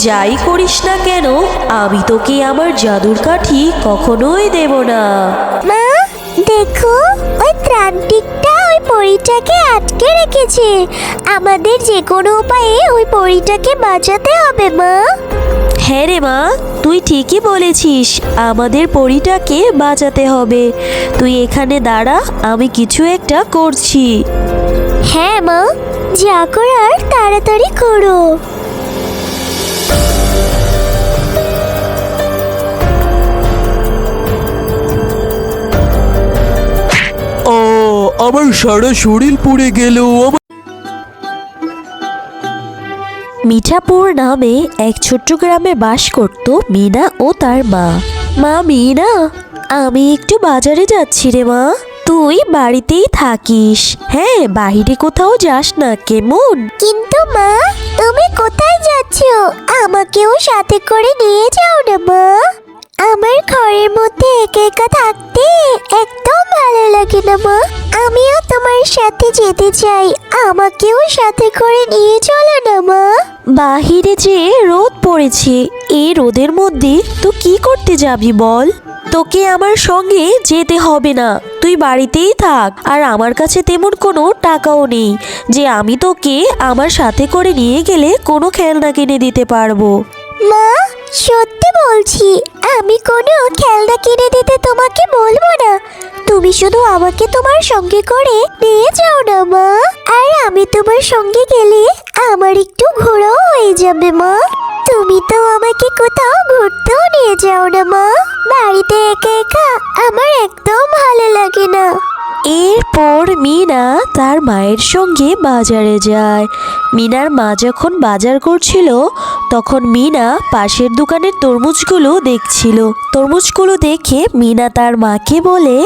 যাই করিস না কেন, আমি তোকে আমার জাদুর কাঠি কখনোই দেব না। মা দেখো, ওই ত্রান্তিকটা ওই পরীটাকে আটকে রেখেছে। আমাদের যে কোনো উপায়ে ওই পরীটাকে বাঁচাতে হবে মা। হ্যাঁ রে মা, তুই ঠিকই বলেছিস, আমাদের পরীটাকে বাঁচাতে হবে। তুই এখানে দাঁড়া, আমি কিছু একটা করছি। হ্যাঁ মা, যা করার তাড়াতাড়ি করো। আমার সারা শরীর পুড়ে গেল। মিঠাপুর নামে এক ছোট্ট গ্রামে বাস করত মিনা ও তার মা। মা মিনা, আমি একটু বাজারে যাচ্ছি রে মা, তুই বাড়িতেই থাকিস। হ্যাঁ, বাইরে কোথাও যাস না, কেমন? কিন্তু মা, তুমি কোথায় যাচ্ছ? আমাকেও সাথে করে নিয়ে যাও না মা। আমার ঘরের মধ্যে একা একা থাকতে একদম ভালো লাগে না মা। আমিও তোমার সাথে যেতে চাই, আমাকেও সাথে করে নিয়ে চলো না মা। বাহিরে যে রোদ পড়েছে, এই রোদের মধ্যে তো কি করতে যাবি বল? তোকে আমার সঙ্গে যেতে হবে না, তুই বাড়িতেই থাক। আর আমার কাছে তেমন কোনো টাকাও নেই যে আমি তোকে আমার সাথে করে নিয়ে গেলে কোনো খেলনা কিনে দিতে পারবো। মা সত্যি বলছি, আমি কোনো খেলনা কিনে দিতে তোমাকে বলবো না। তুমি শুধু আমাকে তোমার সঙ্গে করে নিয়ে যাও না মা। আর আমি তোমার সঙ্গে গেলে আমার একটু ঘোরাও হয়ে যাবে মা। তুমি তো আমাকে কোথাও ঘুরতেও নিয়ে যাও না মা। বাড়িতে একা একা আমার একদম ভালো লাগে না। এরপর মিনা তার মায়ের সঙ্গে বাজারে যায়। মিনার মা যখন বাজার করছিল তখন মিনা পাশের দোকানের তরমুজগুলো দেখছিল। তরমুজগুলো দেখে মিনা তার মাকে বলে,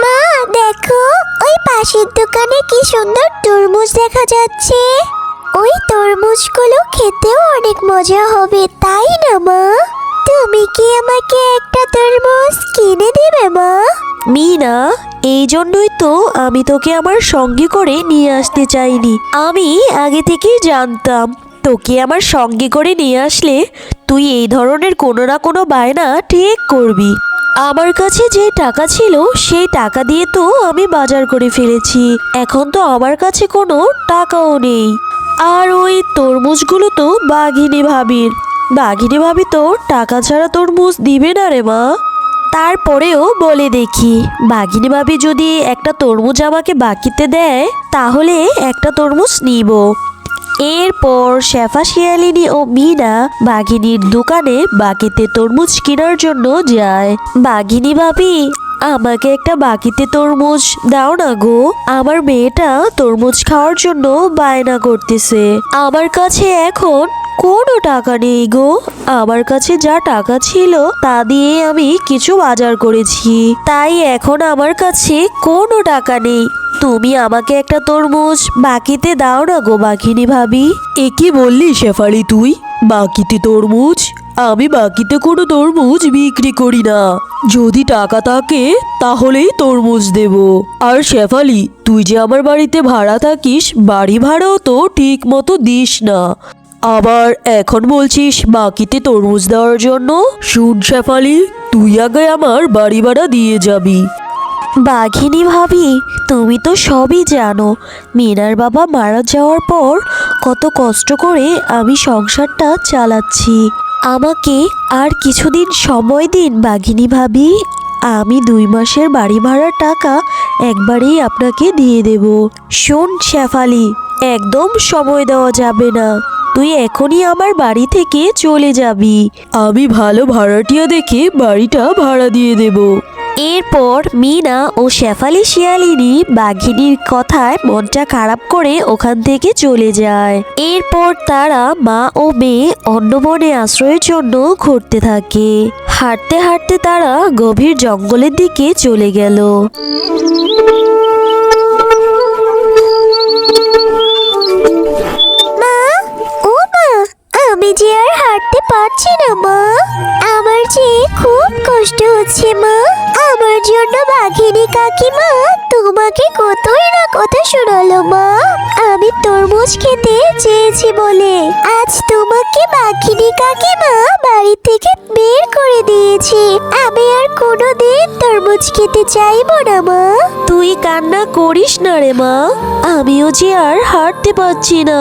মা দেখো, ওই পাশের দোকানে কি সুন্দর তরমুজ দেখা যাচ্ছে। ওই তরমুজগুলো খেতেও অনেক মজা হবে, তাই না মা? তুমি কি আমাকে একটা তরমুজ কিনে দিবে মা? মিনা, এই জন্যই তো আমি তোকে আমার সঙ্গে করে নিয়ে আসতে চাইনি। আমি আগে থেকেই জানতাম তোকে আমার সঙ্গে করে নিয়ে আসলে তুই এই ধরনের কোনো না কোনো বায়না ঠিক করবি। আমার কাছে যে টাকা ছিল সেই টাকা দিয়ে তো আমি বাজার করে ফেলেছি, এখন তো আমার কাছে কোনো টাকাও নেই। আর ওই তরমুজগুলো তো বাঘিনী ভাবির। বাঘিনী ভাবি তো টাকা ছাড়া তরমুজ দিবে না রে মা। তারপরেও বলে দেখি, বাঘিনী ভাবি যদি একটা তরমুজ আমাকে বাকিতে দেয় তাহলে একটা তরমুজ নিব। এরপর শেফা, শিয়ালিনী ও মিনা বাঘিনীর দোকানে বাকিতে তরমুজ কেনার জন্য যায়। বাঘিনী ভাবি, আমাকে একটা বাকিতে তরমুজ দাও না গো, আমার মেয়েটা তরমুজ খাওয়ার জন্য বায়না করতেছে। আমার কাছে এখন কোনো টাকা নেই গো, আমার কাছে যা টাকা ছিল তা দিয়ে আমি কিছু বাজার করেছি, তাই এখন আমার কাছে কোনো টাকা নেই। তুমি আমাকে একটা তরমুজ বাকিতে দাও না গো বাঘিনী ভাবি। এ কি বললি শেফালি তুই? বাকিতে তরমুজ? আমি বাকিতে কোনো তরমুজ বিক্রি করি না। যদি টাকা থাকে তাহলেই তরমুজ দেব। আর শেফালি, তুই যে আমার বাড়িতে ভাড়া থাকিস, বাড়ি ভাড়াও তো ঠিক মতো দিস না, আবার এখন বলছিস বাকিতে তরমুজ দেওয়ার জন্য। শুন শেফালি, তুই আগে আমার বাড়ি ভাড়া দিয়ে যাবি। বাঘিনী ভাবি, তুমি তো সবই জানো, মিনার বাবা মারা যাওয়ার পর কত কষ্ট করে আমি সংসারটা চালাচ্ছি। আমাকে আর কিছুদিন সময় দিন বাঘিনী ভাবি, আমি 2 মাসের বাড়ি ভাড়ার টাকা একবারেই আপনাকে দিয়ে দেব। শোন শেফালি, একদম সময় দেওয়া যাবে না, তুই এখনই আমার বাড়ি থেকে চলে যাবি। আমি ভালো ভাড়াটিয়া দেখে বাড়িটা ভাড়া দিয়ে দেব। এরপর মিনা ও শেফালি শিয়ালিনী বাঘিনীর কথায় মনটা খারাপ করে ওখান থেকে চলে যায়। এরপর তারা মা ও মেয়ে অন্য বনে আশ্রয়ের জন্য ঘুরতে থাকে। হাঁটতে হাঁটতে তারা গভীর জঙ্গলের দিকে চলে গেল। আমি যে আর হাঁটতে পারছি না মা, আমার যে খুব কষ্ট হচ্ছে মা। আমার জন্য বাঘিনী কাকিমা তোমাকে কতই না কথা শোনালো মা। আমি তরমুজ খেতে চেয়েছি বলে আজ তোমাকে বাঘিনী কাকিমা বাড়ি থেকে বের করে দিয়েছি। আমি আর কোনোদিন তরমুজ খেতে চাইবো না মা। তুই কান্না করিস না রে মা, আমিও যে আর হাঁটতে পারছি না।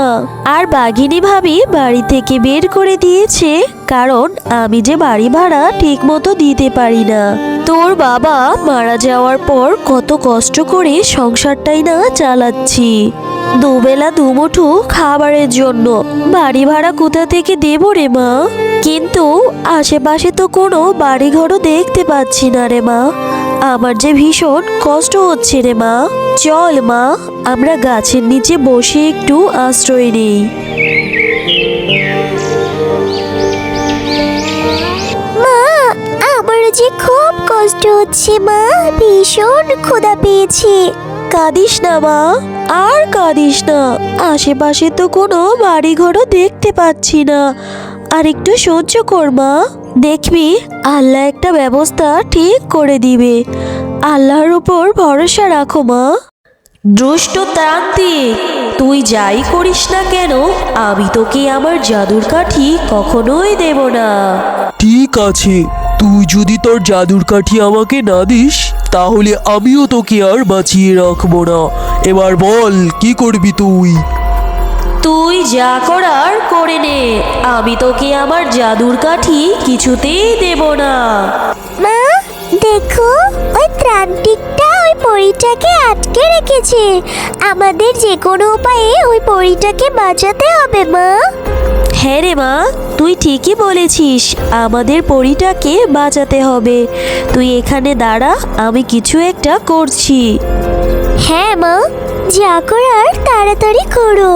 আর বাঘিনী ভাবি বাড়ি থেকে বের করে দিয়েছে কারণ আমি যে বাড়ি ভাড়া ঠিক মতো দিতে পারি না। তোর বাবা মারা যাওয়ার পর কত কষ্ট করে সংসারটাই না চালাচ্ছি, দুবেলা দুমুঠো খাবারের জন্য বাড়ি ভাড়া কোথা থেকে দেবো রে মা? কিন্তু আশেপাশে তো কোনো বাড়িঘরও দেখতে পাচ্ছি না রে মা, আমার যে ভীষণ কষ্ট হচ্ছে রে মা। চল মা, আমরা গাছের নিচে বসে একটু আশ্রয় নেই। মা, আমার যে খুব কষ্ট হচ্ছে মা, ভীষণ ক্ষুধা পেয়েছে। কাঁদিস না মা, আর কাঁদিস না, আশেপাশে তো কোনো বাড়িঘরও দেখতে পাচ্ছি না, আর একটু সহ্য কর মা, দেখবি আল্লাহ একটা ব্যবস্থা ঠিক করে দিবে। আল্লাহর উপর ভরসা রাখো মা। দুষ্ট তান্ত্রিক, তুই যাই করিস না কেন আমি তোকে আমার জাদুর কাঠি কখনোই দেব না। ঠিক আছে, তুই যদি তোর জাদুর কাঠি আমাকে না দিস তাহলে আমিও তোকে আর বাঁচিয়ে রাখবো না। এবার বল কি করবি তুই? তুই যা করার করে নে, আমি তোকে আমার জাদুর কাঠি কিছুতেই দেব না। মা দেখো, ওই ত্রান্তিকটা ওই পরীটাকে আটকে রেখেছে। আমাদের যে কোনো উপায়ে ওই পরীটাকে বাঁচাতে হবে মা। হ্যাঁ রে মা, তুই ঠিকই বলেছিস, আমাদের পরীটাকে বাঁচাতে হবে। তুই এখানে দাঁড়া, আমি কিছু একটা করছি। হ্যাঁ মা, যা করার তাড়াতাড়ি করো।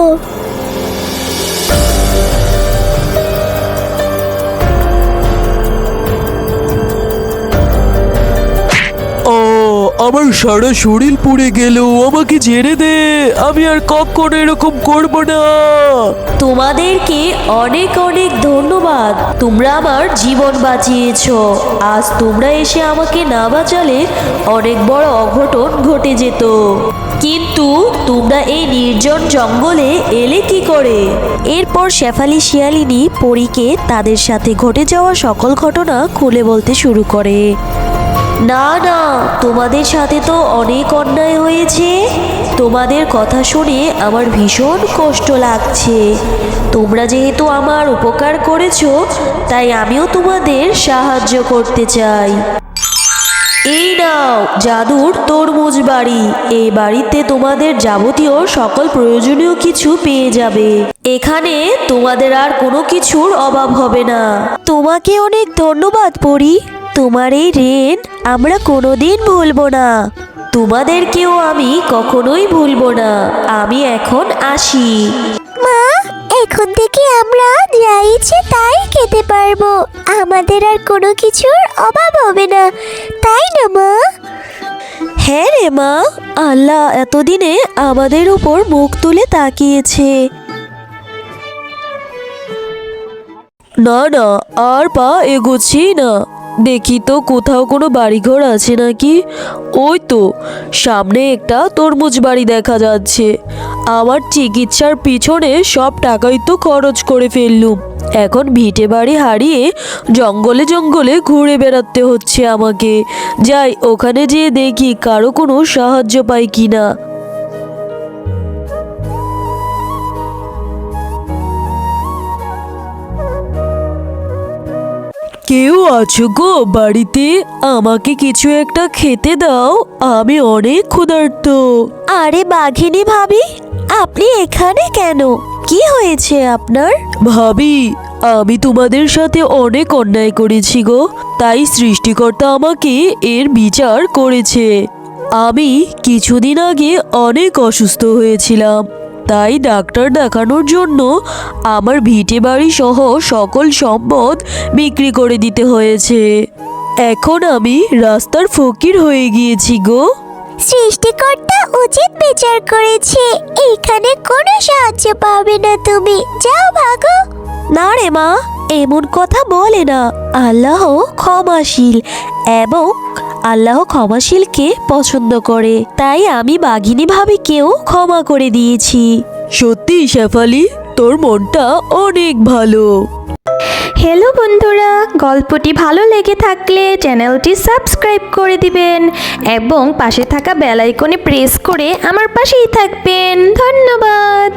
আমার সারা শরীর পুড়ে গেল, আমাকে ছেড়ে দে, আমি আর কখনো এরকম করব না। তোমাদেরকে অনেক অনেক ধন্যবাদ, তোমরা আমার জীবন বাঁচিয়েছো। আজ তোমরা এসে আমাকে না বাঁচালে অনেক বড় অঘটন ঘটে যেত। কিন্তু তোমরা এই নির্জন জঙ্গলে এলে কি করে? এরপর শেফালি শিয়ালিনী পরীকে তাদের সাথে ঘটে যাওয়া সকল ঘটনা খুলে বলতে শুরু করে। না না, তোমাদের সাথে তো অনেক অন্যায় হয়েছে, তোমাদের কথা শুনে আমার ভীষণ কষ্ট লাগছে। তোমরা যেহেতু আমার উপকার করেছো তাই আমিও তোমাদের সাহায্য করতে চাই। এই নাও জাদুর তরমুজ বাড়ি, এই বাড়িতে তোমাদের যাবতীয় সকল প্রয়োজনীয় কিছু পেয়ে যাবে। এখানে তোমাদের আর কোনো কিছুর অভাব হবে না। তোমাকে অনেক ধন্যবাদ পরী, তোমার এই ঋণ আমরা কোনোদিন ভুলবো না। তোমাদেরকেও আমি কখনোই ভুলবো না। আমি এখন আসি। মা, এখন থেকে আমরা যা ইচ্ছে তাই খেতে পারবো, আমাদের আর কোনো কিছুর অভাব হবে না, তাই না মা? হ্যাঁ রে মা, আল্লাহ এতদিনে আমাদের উপর মুখ তুলে তাকিয়েছে। না না, আর পা এগোচ্ছি না, দেখি তো কোথাও কোনো বাড়িঘর আছে নাকি। ওই তো সামনে একটা তরমুজ বাড়ি দেখা যাচ্ছে। আমার চিকিৎসার পিছনে সব টাকাই তো খরচ করে ফেললুম, এখন ভিটে বাড়ি হারিয়ে জঙ্গলে জঙ্গলে ঘুরে বেড়াতে হচ্ছে আমাকে। যাই ওখানে যেয়ে দেখি কারো কোনো সাহায্য পাই কিনা। কেউ আছো গো বাড়িতে? আমাকে কিছু একটা খেতে দাও, আমি অনেক ক্ষুধার্ত। আরে বাঘিনী ভাবি, আপনি এখানে কেন? কি হয়েছে আপনার? ভাবি, আমি তোমাদের সাথে অনেক অন্যায় করেছি গো, তাই সৃষ্টিকর্তা আমাকে এর বিচার করেছে। আমি কিছুদিন আগে অনেক অসুস্থ হয়েছিলাম, তাই ডাক্তার দেখানোর জন্য আমার ভিটে বাড়ি সহ সকল সম্পদ বিক্রি করে দিতে হয়েছে। এখন আমি রাস্তার ফকির হয়ে গিয়েছি গো। সৃষ্টিকর্তা উচিত বিচার করেছে, এখানে কোনো সাহায্য পাবে না তুমি, যাও ভাগো। না রে মা, এমন কথা বলে না, আল্লাহ ক্ষমাশীল এবং আল্লাহ ক্ষমাশীলকে পছন্দ করে, তাই আমি বাঘিনী ভাবিকেও ক্ষমা করে দিয়েছি। সত্যি শেফালি, তোর মনটা অনেক ভালো। হ্যালো বন্ধুরা, গল্পটি ভালো লেগে থাকলে চ্যানেলটি সাবস্ক্রাইব করে দিবেন এবং পাশে থাকা বেল আইকনে প্রেস করে আমার পাশেই থাকবেন। ধন্যবাদ।